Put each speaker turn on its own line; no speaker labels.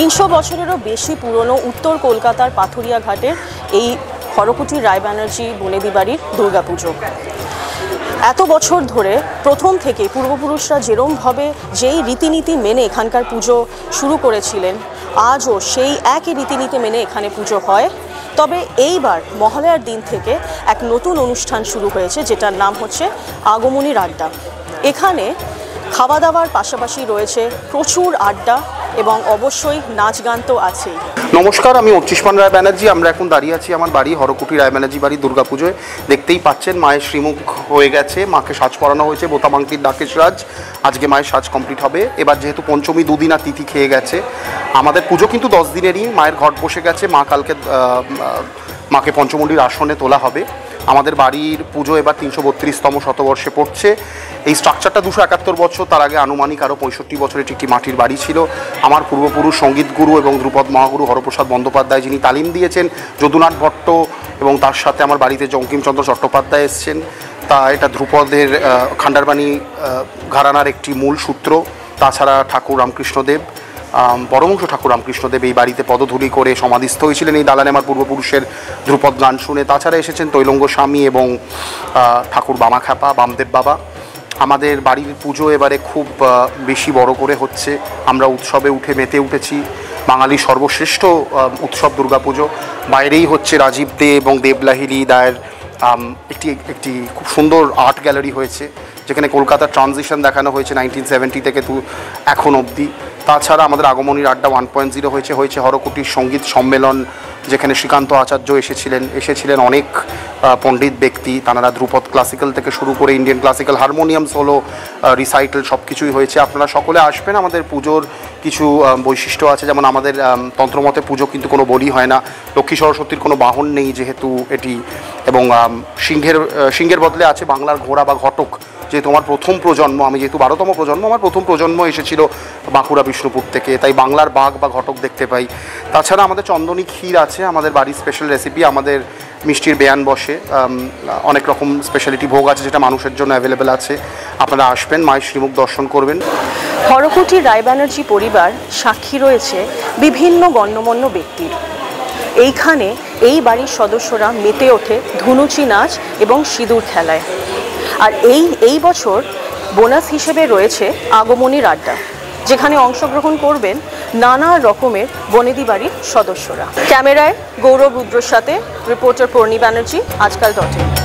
300 বছরেরও বেশি পুরনো উত্তর কলকাতার পাথুরিয়া ঘাটের এই হরকুটি রায় ব্যানার্জি বনেদি বাড়ির দুর্গাপুজো এত বছর ধরে প্রথম থেকে পূর্বপুরুষরা যেরমভাবে যেই রীতিনীতি মেনে এখানকার পুজো শুরু করেছিলেন, আজও সেই একই রীতিনীতি মেনে এখানে পুজো হয়। তবে এইবার মহালয়ার দিন থেকে এক নতুন অনুষ্ঠান শুরু হয়েছে, যেটার নাম হচ্ছে আগমনীর আড্ডা। এখানে খাওয়া দাওয়ার পাশাপাশি রয়েছে প্রচুর আড্ডা এবং অবশ্যই নাচ গান তো আছেই।
নমস্কার, আমি অর্চিষ্মান রায় ব্যানার্জি। আমরা এখন দাঁড়িয়ে আছি আমার বাড়ি হরকুটি রায় ব্যানার্জি বাড়ি দুর্গাপুজোয়। দেখতেই পাচ্ছেন মায়ের শ্রীমুখ হয়ে গেছে, মাকে সাজ পরানো হয়েছে বোতামাংটির ডাকেশ রাজ। আজকে মায়ের সাজ কমপ্লিট হবে। এবার যেহেতু পঞ্চমী দুদিন আর তিথি খেয়ে গেছে, আমাদের পুজো কিন্তু 10 দিনেরই। মায়ের ঘট বসে গেছে, মাকে পঞ্চমুণ্ডির আসনে তোলা হবে। আমাদের বাড়ির পুজো এবার 332তম শতবর্ষে পড়ছে। এই স্ট্রাকচারটা 271 বছর, তার আগে আনুমানিক আরও 65 বছর এটি একটি মাটির বাড়ি ছিল। আমার পূর্বপুরুষ সঙ্গীত গুরু এবং ধ্রুপদ মহাগুরু হরপ্রসাদ বন্দ্যোপাধ্যায়, যিনি তালিম দিয়েছেন, যদুনাথ ভট্ট এবং তার সাথে আমার বাড়িতে বঙ্কিমচন্দ্র চট্টোপাধ্যায় এসছেন। তা এটা ধ্রুপদের খান্ডারবাণী ঘরানার একটি মূল সূত্র। তাছাড়া ঠাকুর রামকৃষ্ণদেব, পরমহংস ঠাকুর রামকৃষ্ণদেব এই বাড়িতে পদধূলি করে সমাধিস্থ হয়েছিলেন এই দালানে আমার পূর্বপুরুষের ধ্রুপদ গান শুনে। তাছাড়া এসেছেন তৈলঙ্গ স্বামী এবং ঠাকুর বামাখ্যাপা বামদেব বাবা। আমাদের বাড়ির পুজো এবারে খুব বেশি বড় করে হচ্ছে। আমরা উৎসবে মেতে উঠেছি। বাঙালির সর্বশ্রেষ্ঠ উৎসব দুর্গাপুজো। বাইরেই হচ্ছে রাজীব দে এবং দেবলাহিড়ী দায়ের একটি খুব সুন্দর আর্ট গ্যালারি হয়েছে, যেখানে কলকাতার ট্রানজিশন দেখানো হয়েছে 1970 থেকে এখন অবধি। তাছাড়া আমাদের আগমনীর আড্ডা 1.0 হয়েছে হরকুটির সঙ্গীত সম্মেলন, যেখানে শ্রীকান্ত আচার্য এসেছিলেন অনেক পণ্ডিত ব্যক্তি। তাঁরা ধ্রুপদ ক্লাসিক্যাল থেকে শুরু করে ইন্ডিয়ান ক্লাসিক্যাল, হারমোনিয়াম সোলো, রিসাইটাল সব কিছুই হয়েছে। আপনারা সকলে আসবেন। আমাদের পুজোর কিছু বৈশিষ্ট্য আছে, যেমন আমাদের তন্ত্রমতে পুজো কিন্তু কোনো বলি হয় না। লক্ষ্মী সরস্বতীর কোনো বাহন নেই যেহেতু এটি, এবং সিংহের বদলে আছে বাংলার ঘোড়া বা ঘটক। যেহেতু আমার প্রথম প্রজন্ম, আমি যেহেতু 12তম প্রজন্ম, আমার প্রথম প্রজন্ম এসেছিল বাঁকুড়া বিষ্ণুপুর থেকে, তাই বাংলার বাঘ বা ঘটক দেখতে পাই। তাছাড়া আমাদের চন্দনী ক্ষীর আছে, আমাদের বাড়ির স্পেশাল রেসিপি। আমাদের মিষ্টির বেয়ান বসে, অনেক রকম স্পেশালিটি ভোগ আছে যেটা মানুষের জন্য অ্যাভেলেবেল আছে। আপনারা আসবেন, মায়ের শ্রীমুখ দর্শন করবেন।
হরকুটি রায় ব্যানার্জি পরিবার সাক্ষী রয়েছে বিভিন্ন গণ্যমান্য ব্যক্তির। এইখানে এই বাড়ির সদস্যরা মেতে ওঠে ধুনুচি নাচ এবং সিঁদুর খেলায়। আর এই বছর বোনাস হিসেবে রয়েছে আগমনীর আড্ডা, যেখানে অংশগ্রহণ করবেন নানা রকমের বনেদি বাড়ির সদস্যরা। ক্যামেরায় গৌরব রুদ্রর সাথে রিপোর্টার পূর্ণি ব্যানার্জি, আজকাল.in।